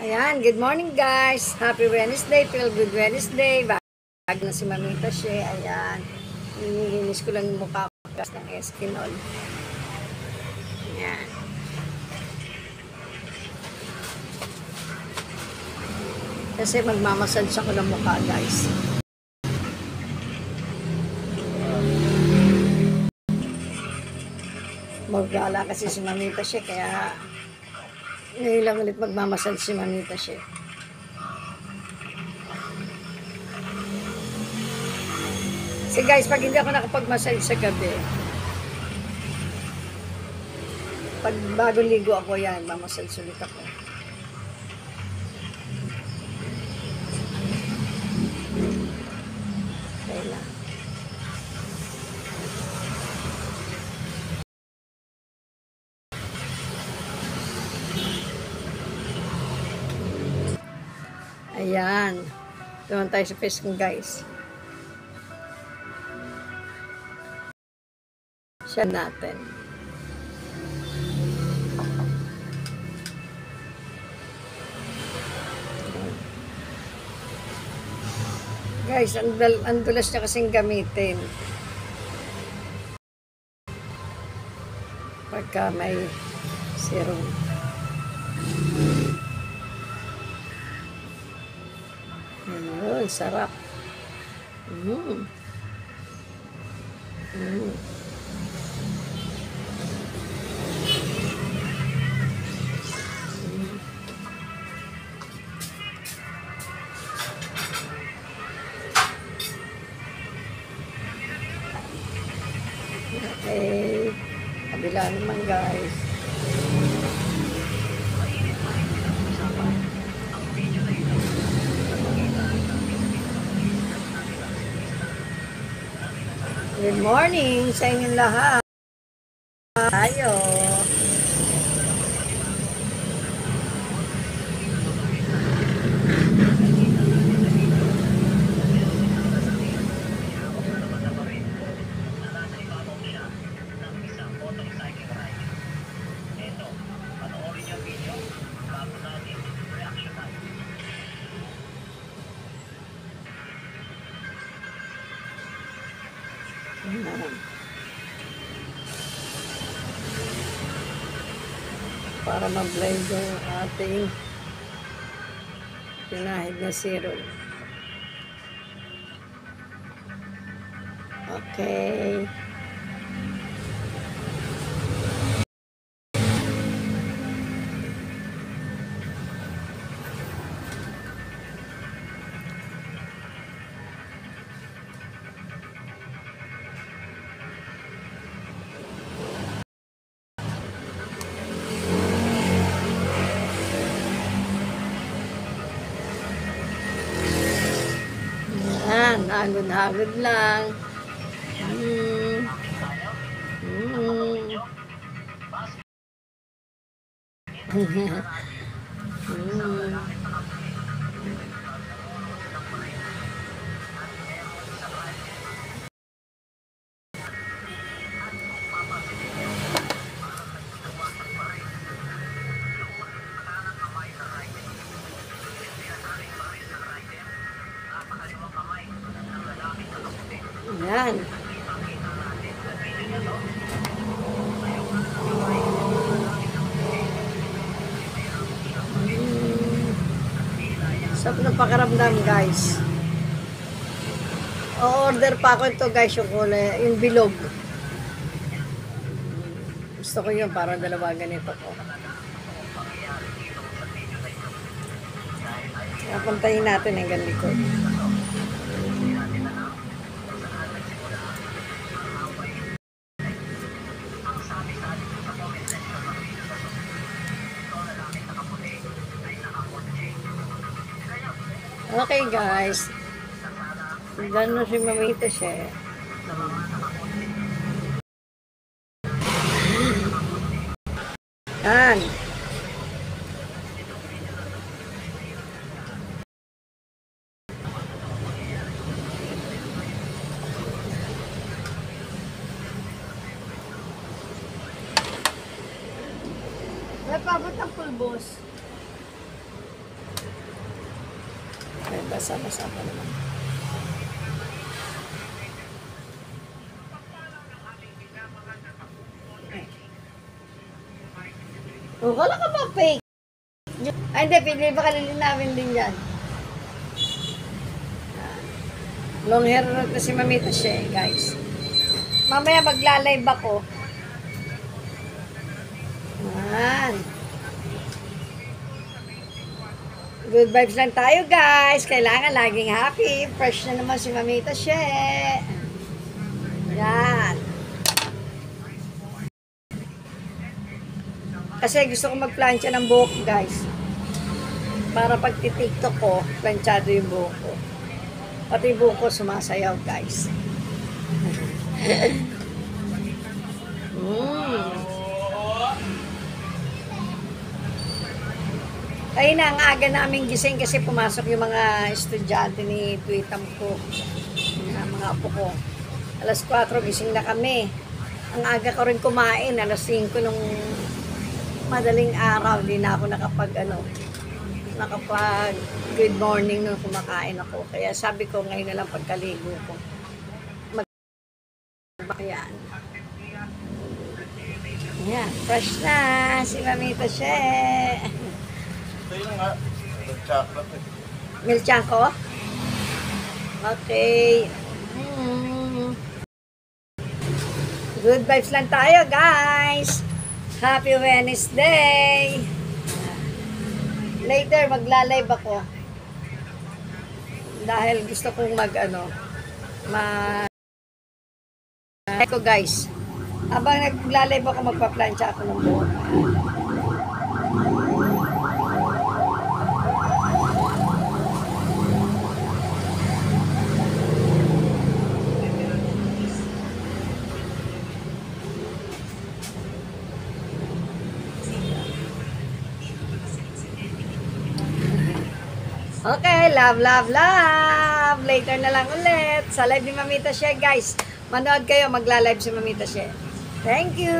Ayan, good morning guys. Happy Wednesday, feel good Wednesday. Bago na si Mamita siya. Ayan, nilinis ko lang yung mukha ko ng Eskinol. Ayan. Kasi magmamassage ako ng mukha guys. Magala kasi si Mamita siya, kaya ngayon lang ulit magmamassage si Mamita siya. Kasi guys, pag hindi ako nakapag-massage sa gabi, pag bagong ligo ako, yan, mamassage ulit ako. Okay lang. Ayan. Doon tayo sa face ko guys. Siya natin. Guys, ang dulas niya kasing gamitin. Pagka may serum. Ayun, sarap. Okay, kabila naman guys. Good morning sa inyong lahat. Tayo. Para ma-blend yung ating pinahid na serum. Okay. Yan, hagod-hagod lang. Yan. Sarap ng pakaramdam guys. O-order pa ako ito guys, yung kulay, yung bilog. Gusto ko yun, para dalawa ganito ko. Kaya puntahin natin hanggang likod. Okay guys, gano'n si Mamita siya. Yan. May pabot ang pulbos. Ay, basa-basa pa naman. Oh, wala ka pa fake. Ay, hindi, pinili ba kanilin namin din yan. Long hair na si Mamita siya, guys. Mamaya magla-live ako. Yan. Good vibes lang tayo, guys. Kailangan laging happy. Fresh na naman si Mamita siya. Yan. Kasi gusto ko magplansya ng buhok, guys. Para pag titiktok ko, planchado yung buhok ko. Pati yung buhok ko sumasayaw, guys. Ayun na, ang aga namin gising kasi pumasok yung mga estudyante ni Tweetam ko. Mga apo ko. Alas 4 gising na kami. Ang aga ko rin kumain. Alas 5 nung madaling araw. Hindi na ako nakapag good morning nung kumakain ako. Kaya sabi ko ngayon na lang pagkaligo ko. Yan. Yan. Fresh na. Si Mamita She. Ito yun nga. Chocolate. Milk choco? Okay. Good vibes lang tayo, guys. Happy Wednesday. Later, magla-live ako. Dahil gusto kong ko, guys. Habang nagla-live ako, magpa-plancha ako ng buhok. Okay, love, love, love. Later na lang ulit. Sa live ni Mamita She, guys. Manood kayo, magla-live si Mamita She. Thank you.